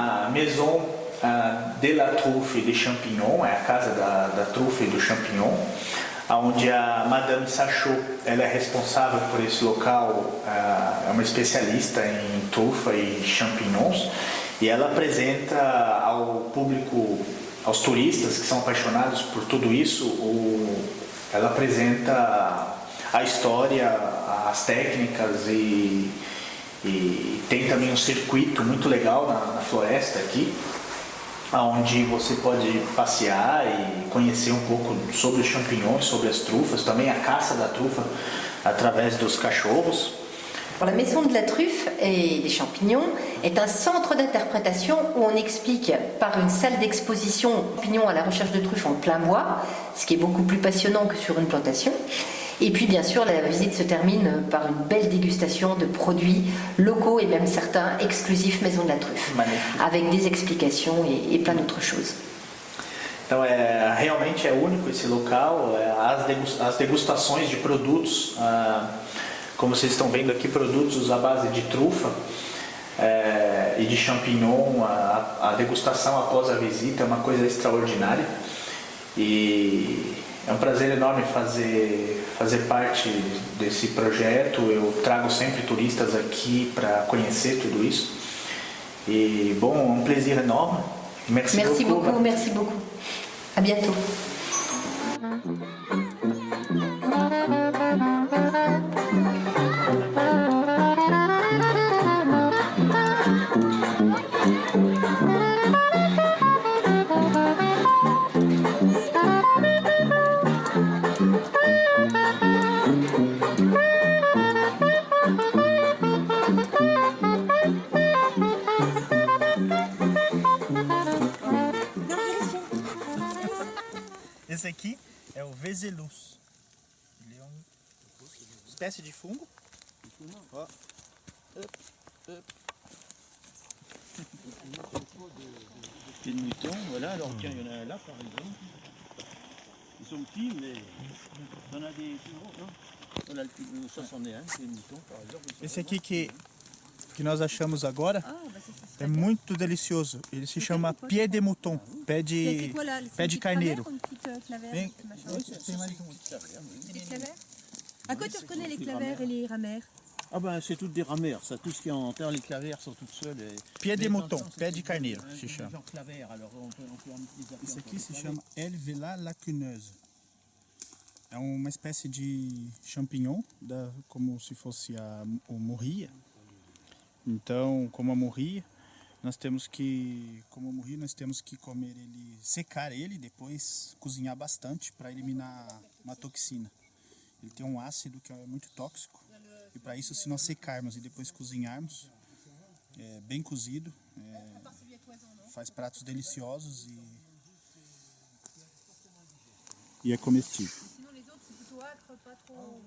a Maison de la Truffe et des Champignons, é a casa da trufa e do champignon, onde a Madame Sachot, ela é responsável por esse local, é uma especialista em trufa e champignons, e ela apresenta ao público, aos turistas que são apaixonados por tudo isso, ela apresenta a história, as técnicas e tem também um circuito muito legal na floresta aqui, onde você pode passear e conhecer um pouco sobre os champignons, sobre as trufas, também a caça da trufa através dos cachorros. La Maison de la Truffe et des Champignons est un centre d'interprétation où on explique par une salle d'exposition champignons à la recherche de truffes en plein bois, ce qui est beaucoup plus passionnant que sur une plantation. Et puis bien sûr, la visite se termine par une belle dégustation de produits locaux et même certains exclusifs Maison de la Truffe, Magnifique. Avec des explications et plein d'autres choses. Então realmente é único esse local, as degustações de produtos, como vocês estão vendo aqui, produtos à base de trufa e de champignon, a degustação após a visita é uma coisa extraordinária e é um prazer enorme fazer parte desse projeto. Eu trago sempre turistas aqui para conhecer tudo isso. E bom, é um prazer enorme. Merci beaucoup, merci beaucoup. À bientôt. Esse aqui é o Vezelus. Ele é uma espécie de fungo. Ó. Des moutons, voilà, alors tiens, il y en a un là par exemple. Ils sont petits, mais il y en a des plus gros, hein. Voilà, le 61, c'est des moutons par exemple. Esse aqui que nós achamos agora é muito delicioso. Ele se chama pied de mouton, pé de carneiro. Vem. C'est des clavères. À quoi tu reconnais les clavères et les ramères? Ah ben c'est toutes des ramères, ça, tout ce qui est en terre, les clavères sont toutes seules. Pied de mouton, pé de carneiro se chama. Genre clavères, alors on peut les appeler. Esse aqui se chama Elvila lacunosa. É uma espécie de champignon, como se fosse o morria. Então, como a morria, nós temos que comer ele, secar ele, depois cozinhar bastante para eliminar uma toxina. Ele tem um ácido que é muito tóxico. E para isso, se nós secarmos e depois cozinharmos, bem cozido, faz pratos deliciosos e é comestível. Sinon les autres c'est plutôt âcre, pas trop...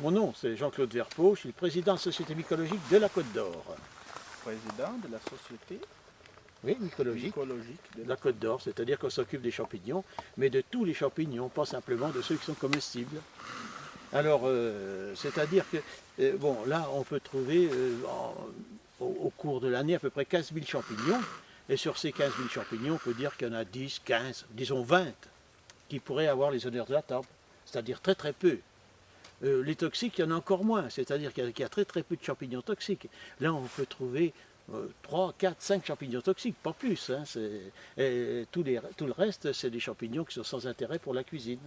Mon nom c'est Jean-Claude Verpeau, je suis le président de la Société mycologique de la Côte d'Or. Président de la société Oui, mycologique de la Côte d'Or, c'est-à-dire qu'on s'occupe des champignons, mais de tous les champignons, pas simplement de ceux qui sont comestibles. Alors, c'est-à-dire que, bon, là, on peut trouver au cours de l'année à peu près 15 000 champignons, et sur ces 15 000 champignons, on peut dire qu'il y en a 10, 15, disons 20, qui pourraient avoir les honneurs de la table, c'est-à-dire très très peu. Les toxiques, il y en a encore moins, c'est-à-dire qu'il y a très très peu de champignons toxiques. Là, on peut trouver 3, 4, 5 champignons toxiques, pas plus. Hein, et tout le reste, c'est des champignons qui sont sans intérêt pour la cuisine.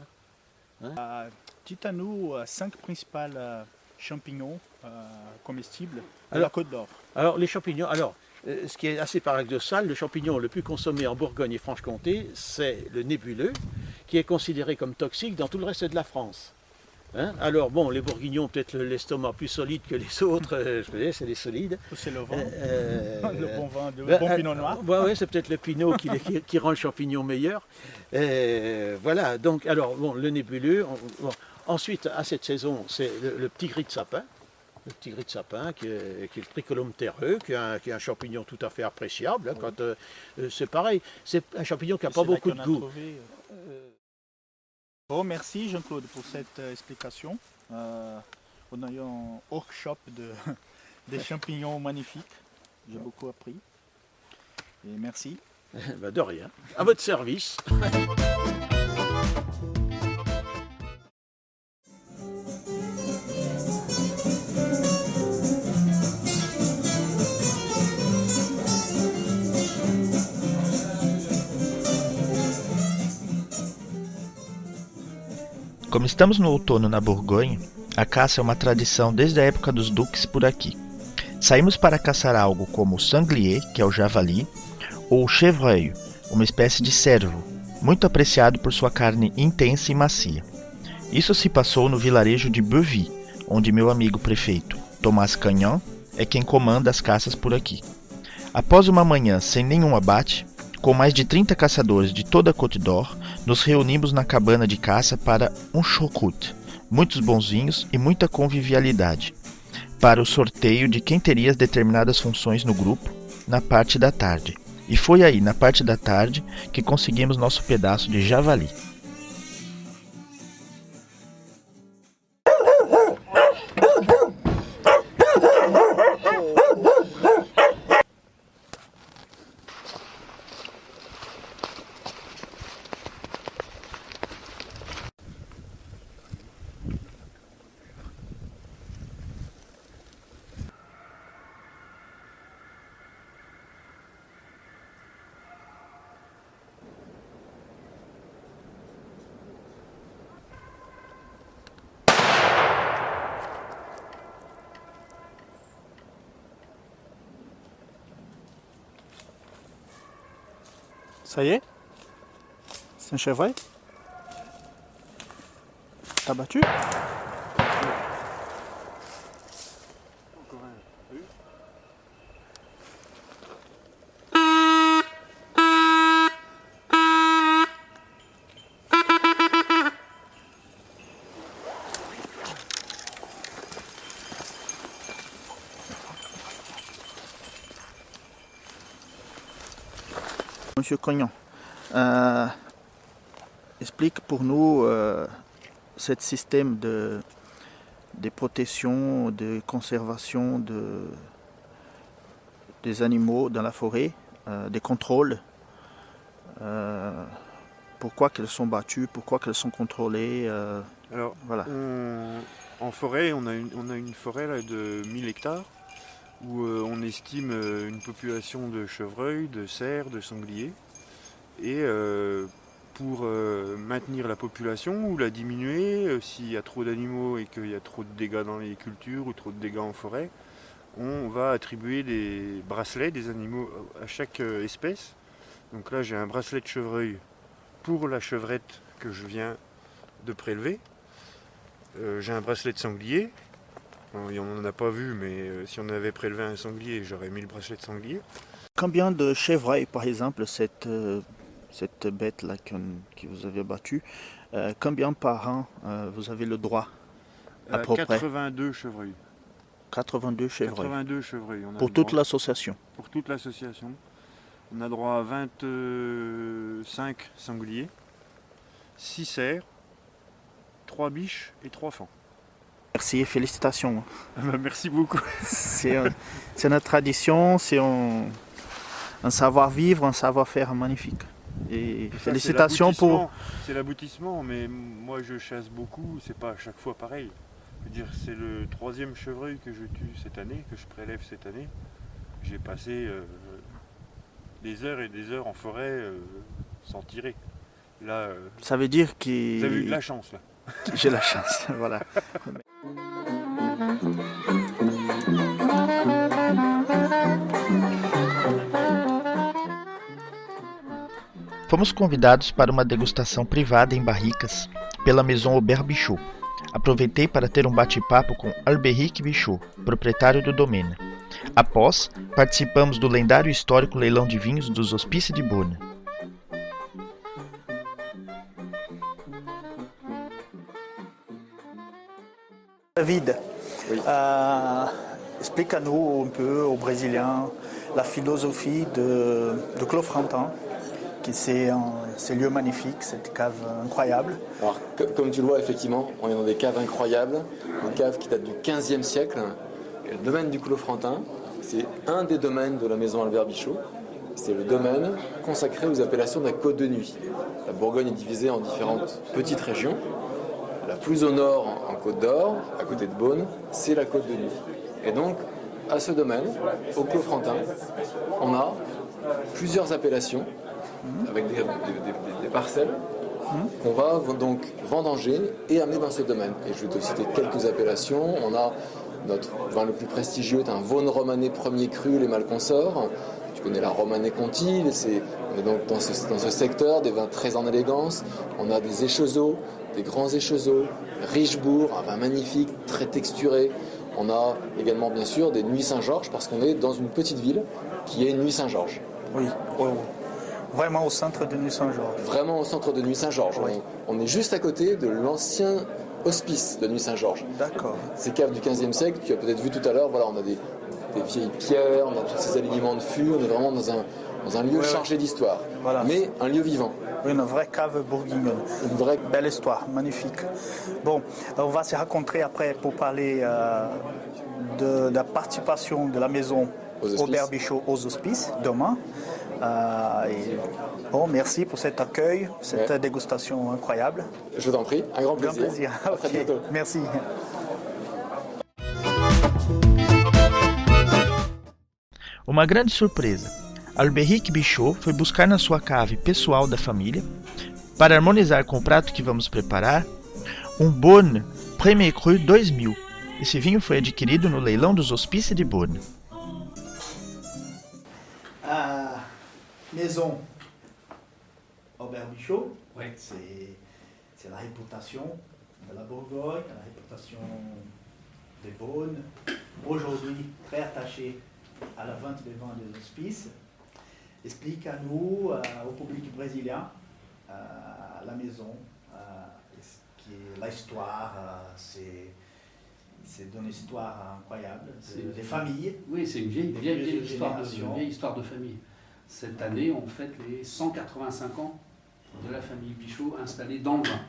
Hein. Dites-nous 5 principaux champignons comestibles de la Côte d'Or. Alors, les champignons, ce qui est assez paradoxal, le champignon le plus consommé en Bourgogne et Franche-Comté, c'est le nébuleux, qui est considéré comme toxique dans tout le reste de la France. Hein? Alors bon, les Bourguignons ont peut-être l'estomac plus solide que les autres, je connais, c'est les solides. C'est le vin, le bon vin, le bon pinot noir. Ouais, c'est peut-être le pinot qui rend le champignon meilleur. Voilà, donc alors bon, le nébuleux. Ensuite, à cette saison, c'est le petit gris de sapin. Le petit gris de sapin qui est le tricolome terreux, qui est un champignon tout à fait appréciable. Hein, quand, c'est pareil, c'est un champignon qui n'a pas beaucoup de goût. Bon, merci Jean-Claude pour cette explication. On a eu un workshop des champignons magnifiques. J'ai beaucoup appris. Et merci. Ben de rien. À votre service. Como estamos no outono na Borgonha, a caça é uma tradição desde a época dos duques por aqui. Saímos para caçar algo como o sanglier, que é o javali, ou o chevreuil, uma espécie de cervo, muito apreciado por sua carne intensa e macia. Isso se passou no vilarejo de Beuvy, onde meu amigo prefeito, Thomas Cagnan, é quem comanda as caças por aqui. Após uma manhã sem nenhum abate, com mais de 30 caçadores de toda a Côte d'Or, nos reunimos na cabana de caça para um choucroute, muitos bons vinhos e muita convivialidade, para o sorteio de quem teria as determinadas funções no grupo na parte da tarde. E foi aí, na parte da tarde, que conseguimos nosso pedaço de javali. Ça y est? C'est un chevreuil? T'as battu? Monsieur Cagnan, explique pour nous ce système de protection, de conservation des animaux dans la forêt, des contrôles. Pourquoi qu'elles sont battues, pourquoi qu'elles sont contrôlées. Alors, voilà. en forêt, on a une forêt là, de 1000 hectares où on estime une population de chevreuils, de cerfs, de sangliers. Et pour maintenir la population ou la diminuer, s'il y a trop d'animaux et qu'il y a trop de dégâts dans les cultures ou trop de dégâts en forêt, on va attribuer des bracelets, des animaux à chaque espèce. Donc là j'ai un bracelet de chevreuil pour la chevrette que je viens de prélever. J'ai un bracelet de sanglier. On n'en a pas vu, mais si on avait prélevé un sanglier, j'aurais mis le bracelet de sanglier. Combien de chevreuils, par exemple, cette bête-là que vous avez battue, combien par an vous avez le droit à peu près? 82 chevreuils. 82 chevreuils. 82 chevreuils. On a Pour le toute droit. l'association. Pour toute l'association. On a droit à 25 sangliers, 6 cerfs, 3 biches et 3 fans. Merci et félicitations. Merci beaucoup. C'est notre tradition, c'est un savoir-vivre, un savoir-faire magnifique. Et Ça, félicitations pour... C'est l'aboutissement, mais moi je chasse beaucoup, c'est pas à chaque fois pareil. Je veux dire, c'est le 3e chevreuil que je tue cette année, que je prélève cette année. J'ai passé des heures et des heures en forêt sans tirer. Là, Ça veut dire que... vous avez eu de la chance là. J'ai la chance, voilà. Fomos convidados para uma degustação privada em barricas pela Maison Aubert Bichot. Aproveitei para ter um bate-papo com Albéric Bichot, proprietário do domaine. Após, participamos do lendário e histórico leilão de vinhos dos Hospices de Beaune. David, Oui. Explique-nous un peu aux Brésiliens la philosophie de Clos Frontin, qui c'est ces lieux magnifiques, cette cave incroyable. Alors, comme tu le vois, effectivement, on est dans des caves incroyables, des caves qui datent du XVe siècle. Et le domaine du Clos Frontin, c'est un des domaines de la maison Albert Bichot. C'est le domaine consacré aux appellations de la Côte de Nuit. La Bourgogne est divisée en différentes petites régions. La plus au nord, en Côte d'Or, à côté de Beaune, c'est la Côte de Nuit. Et donc, à ce domaine, au Clos Frontin, on a plusieurs appellations avec des parcelles qu'on va donc vendanger et amener dans ce domaine. Et je vais te citer quelques appellations. On a notre vin le plus prestigieux, un Vaune Romanée premier cru, les Malconsorts. Tu connais la Romanée Conti, on est donc dans ce secteur, des vins très en élégance. On a des échezeaux, des grands échezeaux, Richebourg, un vin magnifique, très texturé. On a également bien sûr des Nuits Saint-Georges, parce qu'on est dans une petite ville qui est Nuits Saint-Georges. Oui, vraiment au centre de Nuits Saint-Georges. Vraiment au centre de Nuits Saint-Georges. Oui. On est juste à côté de l'ancien hospice de Nuits Saint-Georges. D'accord. Ces caves du XVe siècle, tu as peut-être vu tout à l'heure, voilà, on a des vieilles pierres, on a tous ces alignements de fûts, on est vraiment dans un lieu chargé d'histoire, Voilà. mais un lieu vivant. Oui, une vraie cave bourguignonne. Une vraie belle histoire, magnifique. Bon, on va se rencontrer après pour parler de la participation de la maison Albert Bichot aux hospices demain. Bon, merci pour cet accueil, cette dégustation incroyable. Je t'en prie, un grand plaisir. Grand plaisir. À très bientôt. Merci. Uma grande surpresa. Alberic Bichot foi buscar na sua cave pessoal da família, para harmonizar com o prato que vamos preparar, um Beaune Premier Cru 2000. Esse vinho foi adquirido no leilão dos Hospices de Beaune. A maison Albert Bichot, Ouais. c'est la réputation de la Bourgogne, la réputation des Beaune. Aujourd'hui, très attaché à la vente des vins des hospices. Explique à nous, au public brésilien, la maison, l'histoire, c'est une histoire incroyable, des familles. Oui, c'est une vieille histoire de famille. Cette année, on fête les 185 ans de la famille Bichot installée dans le vin.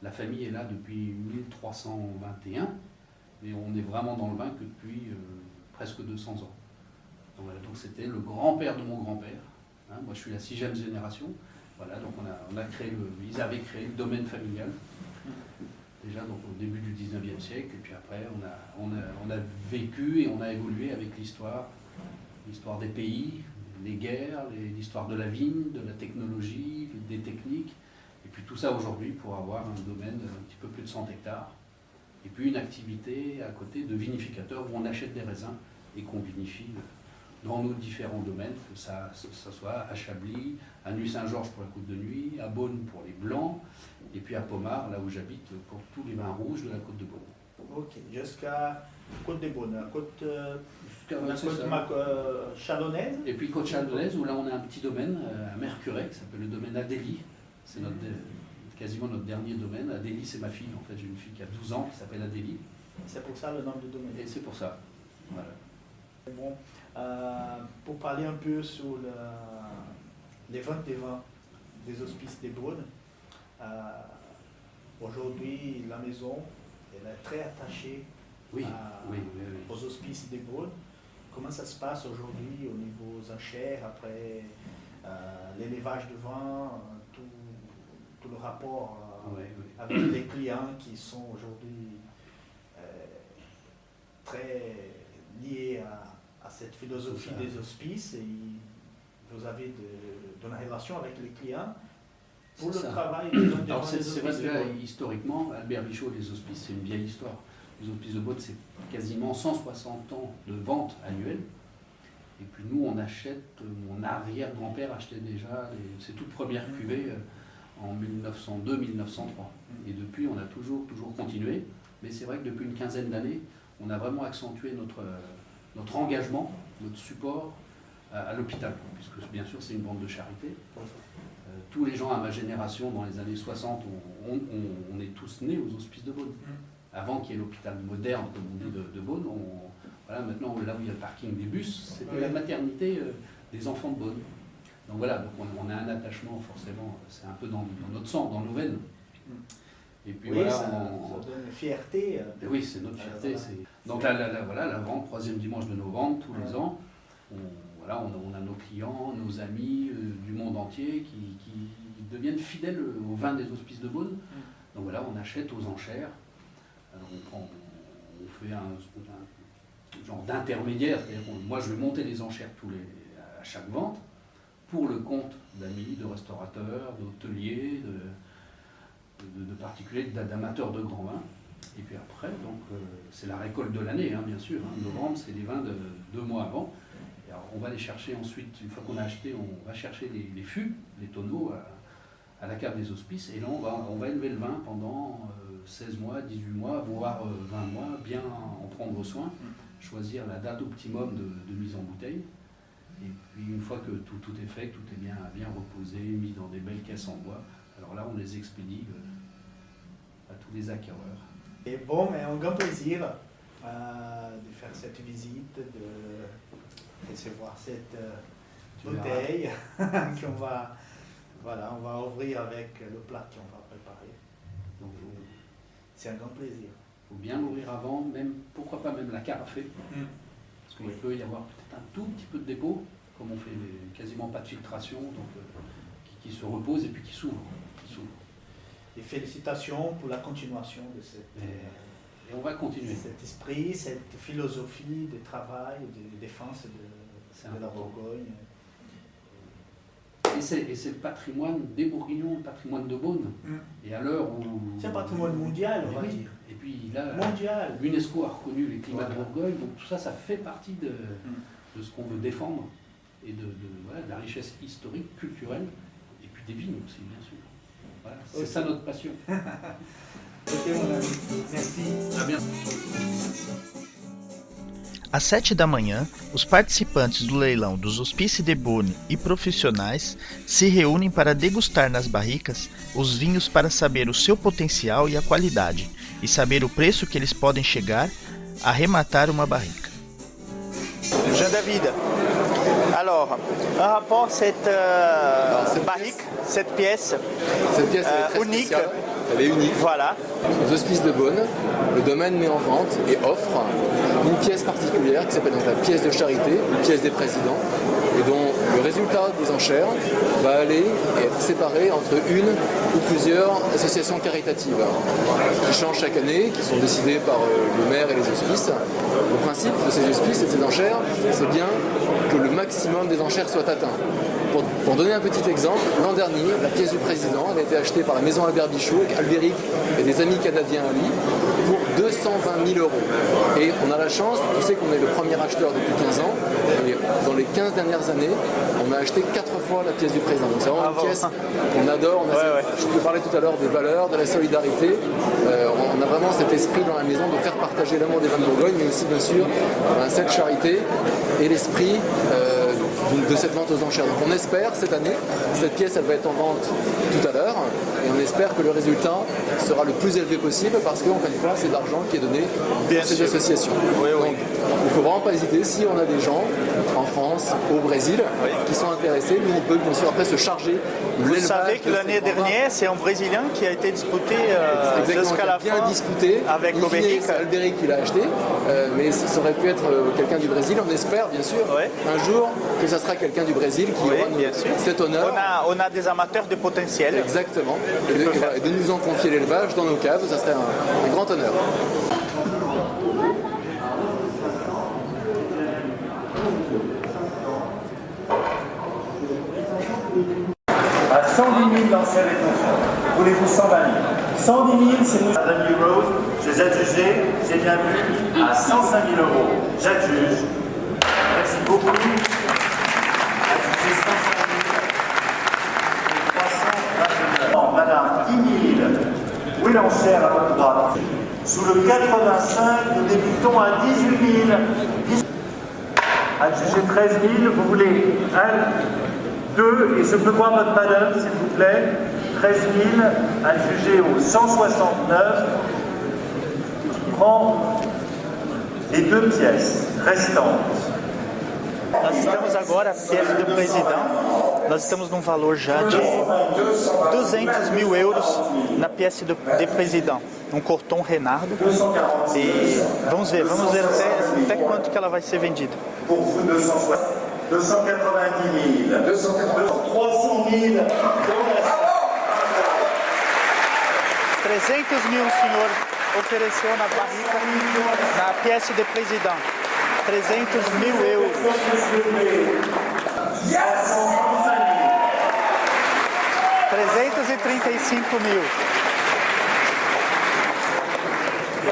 La famille est là depuis 1321, mais on est vraiment dans le vin que depuis presque 200 ans. Donc c'était le grand-père de mon grand-père. Hein, moi, je suis la 6e génération. Voilà, donc ils avaient créé le domaine familial. Déjà donc, au début du 19e siècle, et puis après on a vécu et on a évolué avec l'histoire des pays, les guerres, l'histoire de la vigne, de la technologie, des techniques, et puis tout ça aujourd'hui pour avoir un domaine un petit peu plus de 100 hectares, et puis une activité à côté de vinificateur où on achète des raisins et qu'on vinifie dans nos différents domaines, que ça soit à Chablis, à Nuits Saint-Georges pour la Côte de Nuit, à Beaune pour les Blancs, et puis à Pommard, là où j'habite, pour tous les vins rouges de la Côte de Beaune. Ok, jusqu'à Côte de Beaune, la côte Jusqu'à chalonnaise. Et puis Côte Chalonnaise, où là on a un petit domaine à Mercurey, qui s'appelle le domaine Adélie. C'est quasiment notre dernier domaine. Adélie, c'est ma fille, en fait, j'ai une fille qui a 12 ans, qui s'appelle Adélie. C'est pour ça le nom du domaine. Et c'est pour ça. Voilà. Bon, pour parler un peu sur les ventes des vins des hospices des Beaune, aujourd'hui la maison elle est très attachée aux hospices des Beaune. Comment ça se passe aujourd'hui au niveau aux enchères, après l'élevage de vin, tout le rapport avec les clients qui sont aujourd'hui très liés à cette philosophie des hospices, et vous avez une relation avec les clients pour le travail des Alors c'est hospices vrai de déjà, Beaune. Historiquement, Albert Bichot, les hospices, c'est une vieille histoire. Les hospices de Beaune, c'est quasiment 160 ans de vente annuelle. Et puis nous, on achète, mon arrière-grand-père achetait déjà ses toutes premières cuvées en 1902-1903. Et depuis, on a toujours continué. Mais c'est vrai que depuis une quinzaine d'années, on a vraiment accentué notre engagement, notre support à l'hôpital, puisque bien sûr c'est une bande de charité. Tous les gens à ma génération, dans les années 60, on est tous nés aux hospices de Beaune. avant qu'il y ait l'hôpital moderne, comme on dit, de Beaune, voilà, maintenant, là où il y a le parking des bus, c'était la maternité des enfants de Beaune. Donc voilà, donc on a un attachement forcément, c'est un peu dans notre sang, dans nos veines. Et puis oui, voilà, ça donne une fierté. Oui, c'est notre fierté. Donc là, voilà, la vente, troisième dimanche de novembre, tous les ans, on a nos clients, nos amis du monde entier qui deviennent fidèles au vin des Hospices de Beaune. Donc voilà, on achète aux enchères. Alors on fait un genre d'intermédiaire, c'est-à-dire moi je vais monter les enchères à chaque vente pour le compte d'amis, de restaurateurs, d'hôteliers, de particuliers, d'amateurs de grands vins. Et puis après, donc c'est la récolte de l'année, hein, bien sûr. Hein. Novembre, c'est les vins de 2 mois avant. Et alors, on va les chercher ensuite, une fois qu'on a acheté, on va chercher les fûts, les tonneaux à la cave des Hospices. Et là, on va élever le vin pendant 16 mois, 18 mois, voire 20 mois, bien en prendre soin, choisir la date optimum de mise en bouteille. Et puis une fois que tout est fait, que tout est bien reposé, mis dans des belles caisses en bois, alors là on les expédie à tous les acquéreurs. Et bon, mais un grand plaisir de faire cette visite, de recevoir cette bouteille qu'on va, on va ouvrir avec le plat qu'on va préparer. Donc c'est un grand plaisir. Il faut bien l'ouvrir avant, même, pourquoi pas même la carafer. Parce qu'il peut y avoir peut-être un tout petit peu de dépôt, comme on fait quasiment pas de filtration, donc qui se repose et puis qui s'ouvre. Et félicitations pour la continuation de et on va continuer. Cet esprit, cette philosophie de travail, de défense de la Bourgogne. Et c'est le patrimoine des Bourguignons, le patrimoine de Beaune. Et à l'heure où... C'est un patrimoine mondial, on va dire. Et puis là, mondial. l'UNESCO a reconnu les climats de Bourgogne, donc tout ça, ça fait partie de ce qu'on veut défendre, et de la richesse historique, culturelle, et puis des vignes aussi, bien sûr. Voilà, c'est ça notre passion. Ok, mon ami. Merci. À bientôt. Às 7 da manhã, os participantes do leilão dos Hospices de Beaune e profissionais se reúnem para degustar nas barricas os vinhos para saber o seu potencial e a qualidade, e saber o preço que eles podem chegar a arrematar uma barrica. Jean-David, alors, un rapport, cette barrique, cette pièce elle est très unique. spéciale. Elle est unique. Voilà. Aux Hospices de Beaune, le domaine met en vente et offre une pièce particulière qui s'appelle donc la pièce de charité, une pièce des présidents, et dont le résultat des enchères va aller et être séparé entre une ou plusieurs associations caritatives qui changent chaque année, qui sont décidées par le maire et les hospices. Le principe de ces hospices et de ces enchères, c'est bien que le maximum des enchères soit atteint. Pour donner un petit exemple, l'an dernier, la pièce du président avait été achetée par la maison Albert Bichot, avec Albéric et des amis canadiens à lui, pour 220 000 €. Et on a la chance, tu sais qu'on est le premier acheteur depuis 15 ans, et dans les 15 dernières années, on a acheté 4 fois la pièce du président. Donc c'est vraiment une pièce qu'on adore. Je te parlais tout à l'heure des valeurs, de la solidarité. On a vraiment cet esprit dans la maison de faire partager l'amour des vins de Bourgogne, mais aussi bien sûr cette charité et l'esprit de cette vente aux enchères. Donc on espère cette année, cette pièce elle va être en vente tout à l'heure, et on espère que le résultat sera le plus élevé possible, parce qu'encore une fois c'est de l'argent qui est donné à ces associations. Donc il ne faut vraiment pas hésiter, si on a des gens en France, au Brésil, qui sont intéressés, nous on peut bien sûr après se charger de l'élevage. Vous savez que l'année dernière, c'est un Brésilien qui a été disputé jusqu'à la fin, disputé avec Albéric. C'est Albéric qui l'a acheté, mais ça aurait pu être quelqu'un du Brésil. On espère bien sûr un jour que ça sera quelqu'un du Brésil qui aura cet honneur. On a des amateurs de potentiel. Exactement. Et de nous en confier l'élevage dans nos caves, ça serait un grand honneur. À 110 000 l'enchère est offerte. Voulez-vous 120 000 110 000, c'est nous. Madame Rose, je les adjugés, j'ai bien vu, à 105 000 €. J'adjuge. Merci beaucoup. Adjugé 105 000. 329 000. Madame 10 000. Oui, l'enchère à votre droite. Sous le 85, nous débutons à 18 000. Adjugé 13 000. Vous voulez 1, 2, et je peux voir votre madame, s'il vous plaît. 13 000, adjugé au 169. francs les 2 pièces restantes. Nós estamos agora, a pièce do presidente, nós estamos num valor já de 200 mil euros na pièce de presidente, um Corton Renardo. E vamos ver até quanto que ela vai ser vendida. Pour vous, 290 000, 300 000, 300 mil o senhor ofereceu na barrica, na pièce de presidente. 300 mil euros. 335 mil.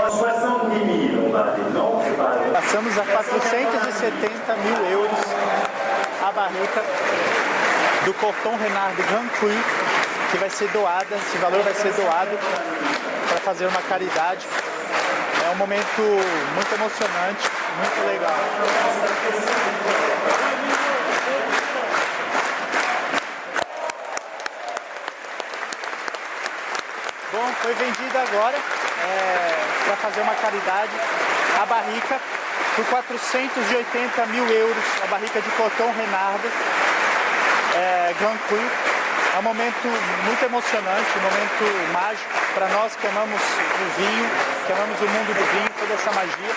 70 000, on va aller, non, c'est pas... Passamos a 470 mil euros a barrica do Corton Renardo Grand Cru, que vai ser doada, esse valor vai ser doado para fazer uma caridade. É um momento muito emocionante, muito legal. Bom, foi vendida agora para fazer uma caridade a barrica por 480 mil euros, a barrica de Corton Renardo Grand Cru. É um momento muito emocionante, um momento mágico para nós que amamos o vinho, que amamos o mundo do vinho, toda essa magia.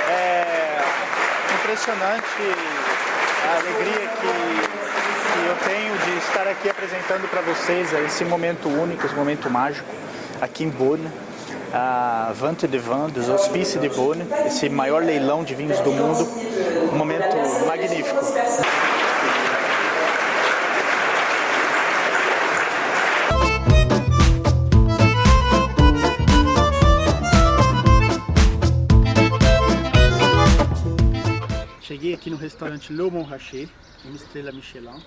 É impressionante a alegria que eu tenho de estar aqui apresentando para vocês esse momento único, esse momento mágico aqui em Beaune, a Vente de Vin, dos Hospices de Beaune, esse maior leilão de vinhos do mundo, um momento magnífico. Cheguei aqui no restaurante Le Montrachet, uma estrela Michelin,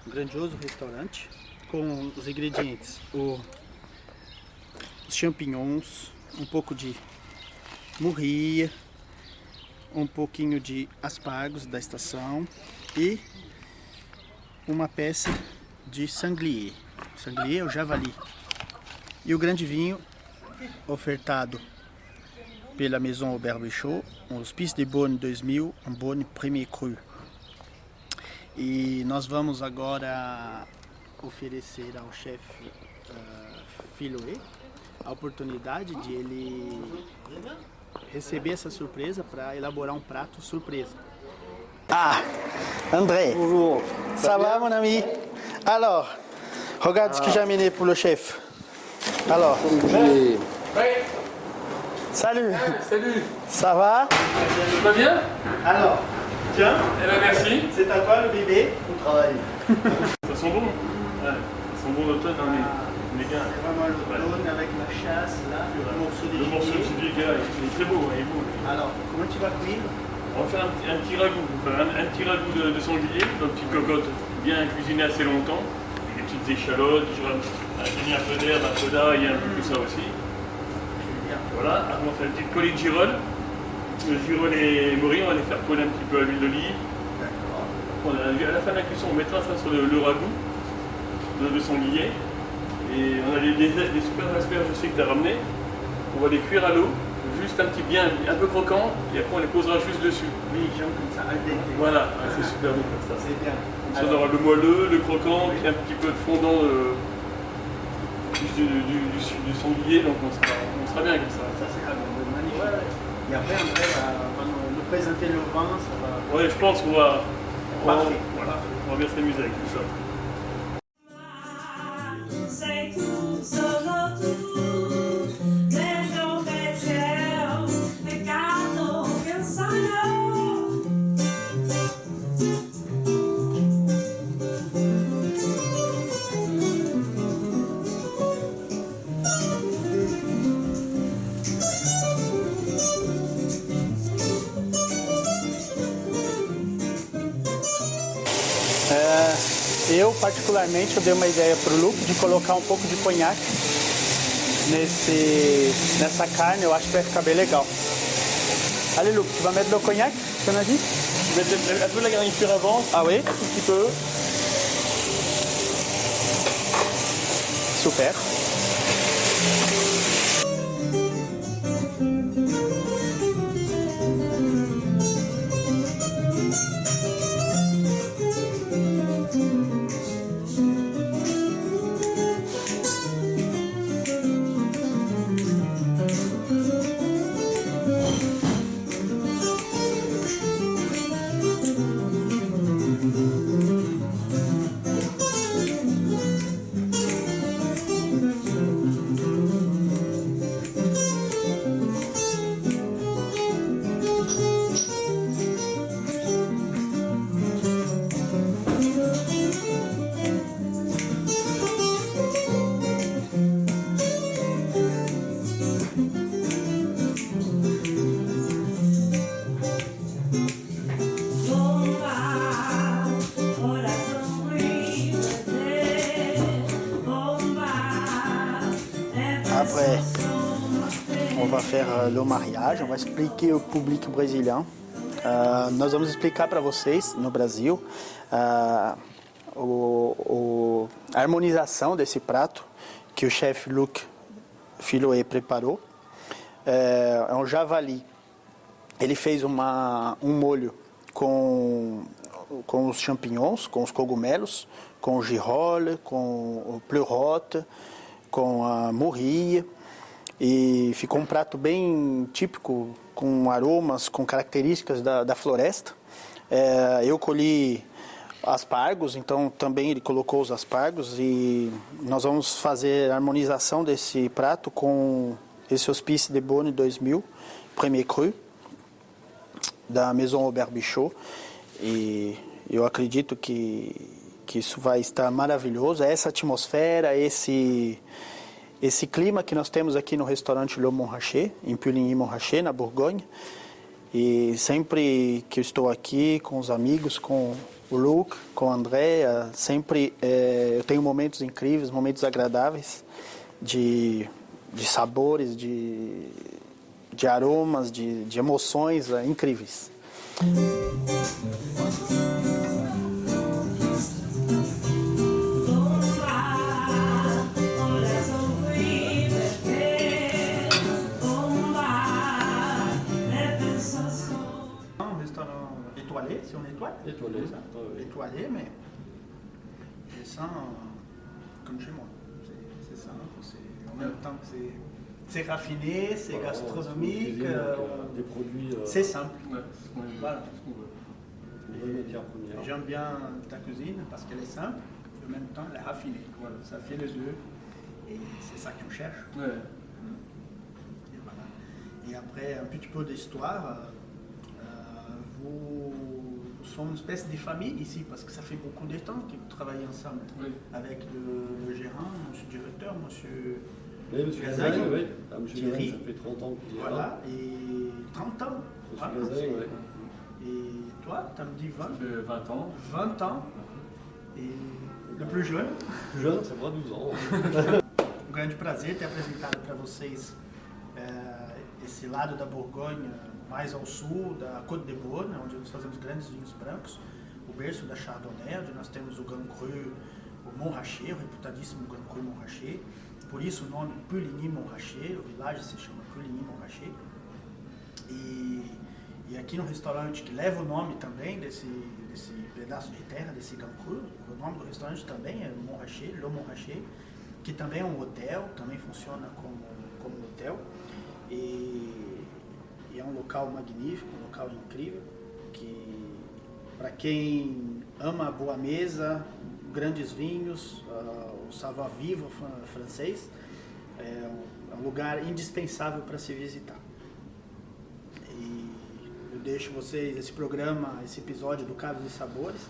um grandioso restaurante com os ingredientes, os champignons, um pouco de morria, um pouquinho de aspargos da estação e uma peça de sanglier. Sanglier é o javali. E o grande vinho ofertado pela Maison Aubert Bichot, um Hospice de Beaune 2000, um Beaune Premier Cru. E nós vamos agora oferecer ao chefe Filoé a oportunidade de ele receber essa surpresa para elaborar um prato surpresa. Ah, André. Bonjour. Ça va, mon ami? Alors, regarde ce que j'ai amené pour le chef. Alors. Salut. Salut. Ça va? Ça va bien? Alors, tiens. Eh ben merci. C'est à toi le bébé. On travaille. Ça sent bon. Ouais. Ça sent bon l'automne dans les gars. Vraiment l'automne avec la chasse là, Le morceau de gibier qu'il y a, il est très beau, il est beau. Alors, comment tu vas cuire? On va faire un petit ragoût. Un petit ragoût de sanglier, donc petite cocotte bien cuisinée assez longtemps. Avec des petites échalotes, j'ai mis un peu d'herbe, un peu d'ail, un peu tout ça aussi. Voilà, après on fait une petite collée de girolles. Le girolles et morilles, on va les faire coller un petit peu à l'huile d'olive. À la fin de la cuisson, on mettra ça sur le ragoût de sanglier. Et on a des super asperges aussi que tu as ramenées. On va les cuire à l'eau, juste un petit bien, un peu croquant, et après on les posera juste dessus. Oui, j'aime comme ça, al dente. Voilà, c'est super bon comme ça. C'est bien. Comme ça on aura le moelleux, le croquant, et un petit peu de fondant du sanglier, donc on sera bien comme ça. Ça c'est magnifique. Ouais. Et après, André va nous présenter le vin, ça va... Ouais, je pense qu'on va... Parfait. Voilà, on va bien s'amuser avec tout ça. Eu, particularmente, eu dei uma ideia para o Luc de colocar um pouco de conhaque nessa carne, eu acho que vai ficar bem legal. Allez Luc, tu vas mettre le cognac, tu m'as dit? Je vais mettre un peu la garniture avant, ah oui? un tout petit peu. Super. après, on va faire le mariage, on vai explicar ao público brasileiro. Nós vamos explicar para vocês, no Brasil, a harmonização desse prato que o chefe Luc Filoé preparou. É um javali. Ele fez um molho com os champignons, com os cogumelos, com o girole, com o pleurote, com a morria. E ficou um prato bem típico, com aromas, com características da floresta. Eu colhi aspargos, então também ele colocou os aspargos e nós vamos fazer a harmonização desse prato com esse Hospice de Beaune 2000, Premier Cru, da Maison Albert Bichot. E eu acredito que isso vai estar maravilhoso. Essa atmosfera, esse clima que nós temos aqui no restaurante Le Montrachet, em Puligny-Montrachet, na Borgonha. E sempre que eu estou aqui com os amigos, com o Luc, com o André, sempre eu tenho momentos incríveis, momentos agradáveis de sabores, de aromas, de emoções incríveis. Étoilé, c'est un étoile. Étoilé, étoilé, mais je sens comme chez moi. C'est ça, en même temps que c'est raffiné, c'est voilà, gastronomique. Des produits. C'est simple. Ouais, voilà. J'aime bien ta cuisine parce qu'elle est simple, et en même temps elle est raffinée. Voilà, ça fait les deux, et c'est ça qu'on cherche. Ouais. Et, voilà. Et après, un petit peu d'histoire. Vous sommes une espèce de famille ici parce que ça fait beaucoup de temps que vous travaillez ensemble avec le gérant, monsieur le directeur, monsieur Gazaille, oui. Thierry. Ça fait 30 ans qu'il est là. Voilà, et 30 ans. Monsieur Gazaille, oui. Et toi, tu me dis 20 Ça fait 20 ans. 20 ans. Et le plus jeune? Le plus jeune, ça fera 12 ans. Um grande prazer ter apresentado para vocês esse lado da Borgonha, mais ao sul, da Côte de Beaune, onde nós fazemos grandes vinhos brancos, o berço da Chardonnay, onde nós temos o Grand Cru, o Montrachet, o reputadíssimo Grand Cru Montrachet. Por isso o nome Puligny-Montrachet, o vilage se chama Puligny-Montrachet. E aqui no restaurante que leva o nome também desse pedaço de terra, desse Grand Cru, o nome do restaurante também é Montrachet, Le Montrachet, que também é um hotel, também funciona como hotel. E é um local magnífico, um local incrível, que para quem ama a boa mesa, grandes vinhos, o savoir-vivre francês, é um lugar indispensável para se visitar. E eu deixo vocês esse programa, esse episódio do Caves e Sabores,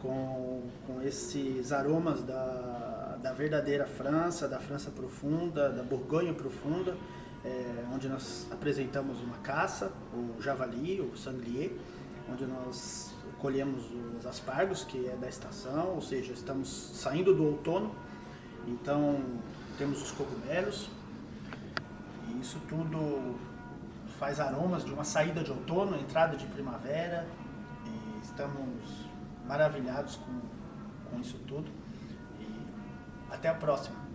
com esses aromas da verdadeira França, da França profunda, da Borgonha profunda, onde nós apresentamos uma caça, o javali, o sanglier, onde nós colhemos os aspargos, que é da estação, ou seja, estamos saindo do outono, então temos os cogumelos, e isso tudo faz aromas de uma saída de outono, entrada de primavera, e estamos maravilhados com isso tudo, e até a próxima!